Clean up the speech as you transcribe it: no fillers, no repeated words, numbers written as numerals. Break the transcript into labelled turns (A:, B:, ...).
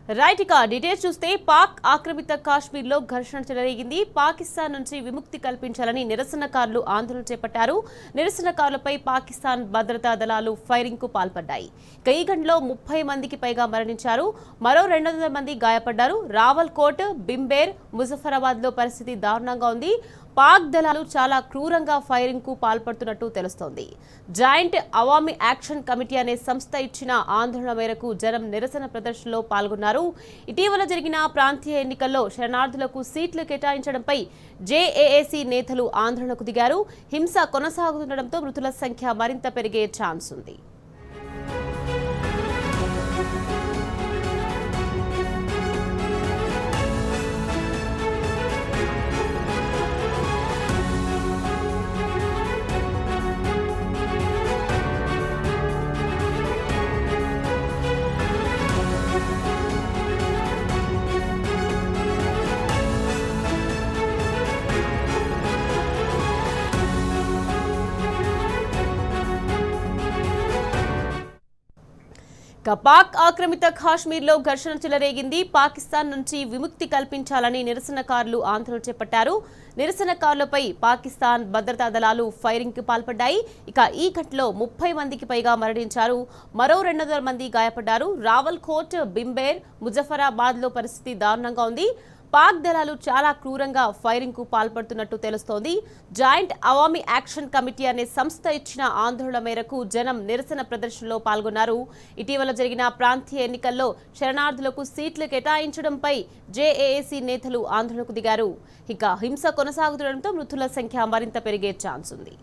A: Right ఇక details చూస్తే పాక్ ఆక్రమిత కాశ్మీర్లో ఘర్షణ చెలరేగింది. పాకిస్తాన్ నుంచి విముక్తి కల్పించాలని నిరసనకారులు ఆందోళన చేపట్టారు. నిరసనకారులపై పాకిస్తాన్ భద్రతా దళాలు ఫైరింగ్ కు పాల్పడ్డాయి. ఇక ఈ ఘటనలో 30 మందికి పైగా మరణించారు. మరో 200 మంది గాయపడ్డారు. రావల్కోట్, బింబేర్, ముజఫరాబాద్ లో పరిస్థితి దారుణంగా ఉంది. పాక్ దళాలు చాలా క్రూరంగా ఫైరింగ్ కు పాల్పడుతున్నట్టు తెలుస్తోంది. జాయింట్ అవామీ యాక్షన్ కమిటీ అనే సంస్థ ఇచ్చిన ఆందోళన మేరకు జనం నిరసన ప్రదర్శనలో పాల్గొన్నారు. ఇటీవల జరిగిన ప్రాంతీయ ఎన్నికల్లో శరణార్థులకు సీట్లు కేటాయించడంపై జేఏఏసీ నేతలు ఆందోళనకు దిగారు. హింస కొనసాగుతుండటంతో మృతుల సంఖ్య మరింత పెరిగే ఛాన్స్ ఉంది. పాక్ ఆక్రమిత కాశ్మీర్లో ఘర్షణ చెలరేగింది. పాకిస్తాన్ నుంచి విముక్తి కల్పించాలని నిరసనకారులు ఆందోళన చేపట్టారు. నిరసనకారులపై పాకిస్తాన్ భద్రతా దళాలు ఫైరింగ్ కు పాల్పడ్డాయి. ఇక ఈ ఘటనలో 30 మందికి పైగా మరణించారు. మరో 200 మంది గాయపడ్డారు. రావల్కోట్, బింబేర్, ముజఫరాబాద్ లో పరిస్థితి దారుణంగా ఉంది. పాక్ దళాలు చాలా క్రూరంగా ఫైరింగ్ కు పాల్పడుతున్నట్టు తెలుస్తోంది. జాయింట్ అవామీ యాక్షన్ కమిటీ అనే సంస్థ ఇచ్చిన ఆందోళన మేరకు జనం నిరసన ప్రదర్శనలో పాల్గొన్నారు. ఇటీవల జరిగిన ప్రాంతీయ ఎన్నికల్లో శరణార్థులకు సీట్లు కేటాయించడంపై జేఏఏసీ నేతలు ఆందోళనకు దిగారు. ఇక హింస కొనసాగుతుండటంతో మృతుల సంఖ్య మరింత పెరిగే ఛాన్స్ ఉంది.